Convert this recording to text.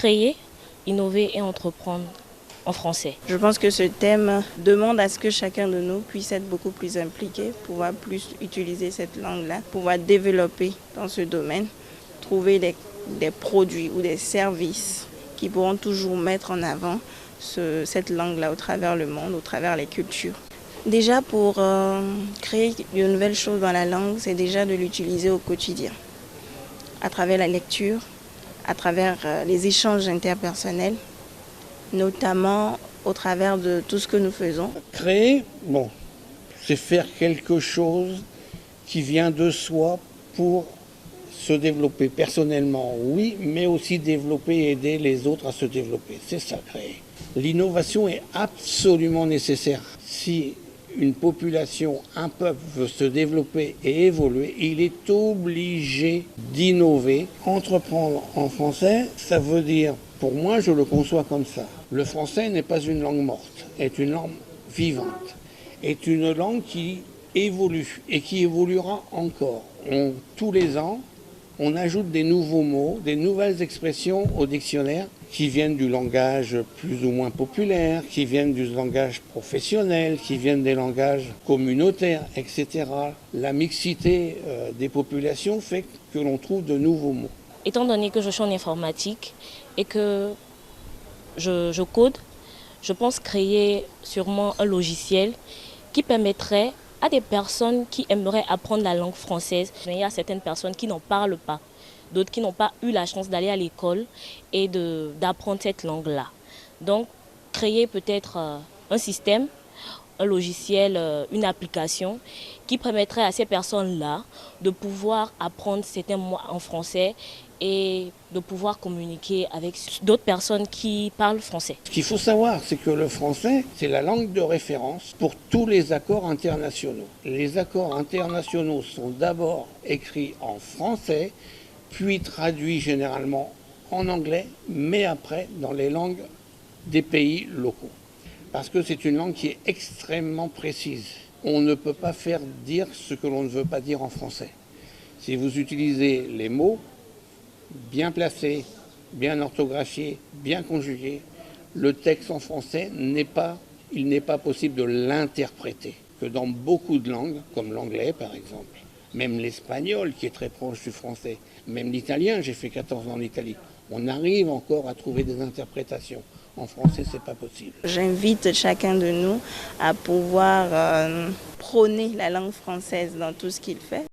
créer, innover et entreprendre en français. Je pense que ce thème demande à ce que chacun de nous puisse être beaucoup plus impliqué, pouvoir plus utiliser cette langue-là, pouvoir développer dans ce domaine, trouver des produits ou des services qui pourront toujours mettre en avant cette langue-là au travers le monde, au travers les cultures. Déjà, pour créer de nouvelles choses dans la langue, c'est déjà de l'utiliser au quotidien, à travers la lecture, à travers les échanges interpersonnels, notamment au travers de tout ce que nous faisons. Créer, bon, c'est faire quelque chose qui vient de soi pour se développer personnellement, oui, mais aussi développer et aider les autres à se développer. C'est ça, créer. L'innovation est absolument nécessaire. Si une population, un peuple veut se développer et évoluer, il est obligé d'innover. Entreprendre en français, ça veut dire, pour moi, je le conçois comme ça. Le français n'est pas une langue morte, est une langue vivante, est une langue qui évolue et qui évoluera encore. Tous les ans, on ajoute des nouveaux mots, des nouvelles expressions au dictionnaire qui viennent du langage plus ou moins populaire, qui viennent du langage professionnel, qui viennent des langages communautaires, etc. La mixité des populations fait que l'on trouve de nouveaux mots. Étant donné que je suis en informatique et que je code, je pense créer sûrement un logiciel qui permettrait à des personnes qui aimeraient apprendre la langue française. Il y a certaines personnes qui n'en parlent pas, d'autres qui n'ont pas eu la chance d'aller à l'école et d'apprendre cette langue-là. Donc, créer peut-être un système, un logiciel, une application qui permettrait à ces personnes-là de pouvoir apprendre certains mots en français et de pouvoir communiquer avec d'autres personnes qui parlent français. Ce qu'il faut savoir, c'est que le français, c'est la langue de référence pour tous les accords internationaux. Les accords internationaux sont d'abord écrits en français, puis traduits généralement en anglais, mais après dans les langues des pays locaux. Parce que c'est une langue qui est extrêmement précise. On ne peut pas faire dire ce que l'on ne veut pas dire en français. Si vous utilisez les mots bien placés, bien orthographiés, bien conjugués, le texte en français il n'est pas possible de l'interpréter. Que dans beaucoup de langues, comme l'anglais par exemple, même l'espagnol qui est très proche du français, même l'italien, j'ai fait 14 ans en Italie, on arrive encore à trouver des interprétations. En français, c'est pas possible. J'invite chacun de nous à pouvoir prôner la langue française dans tout ce qu'il fait.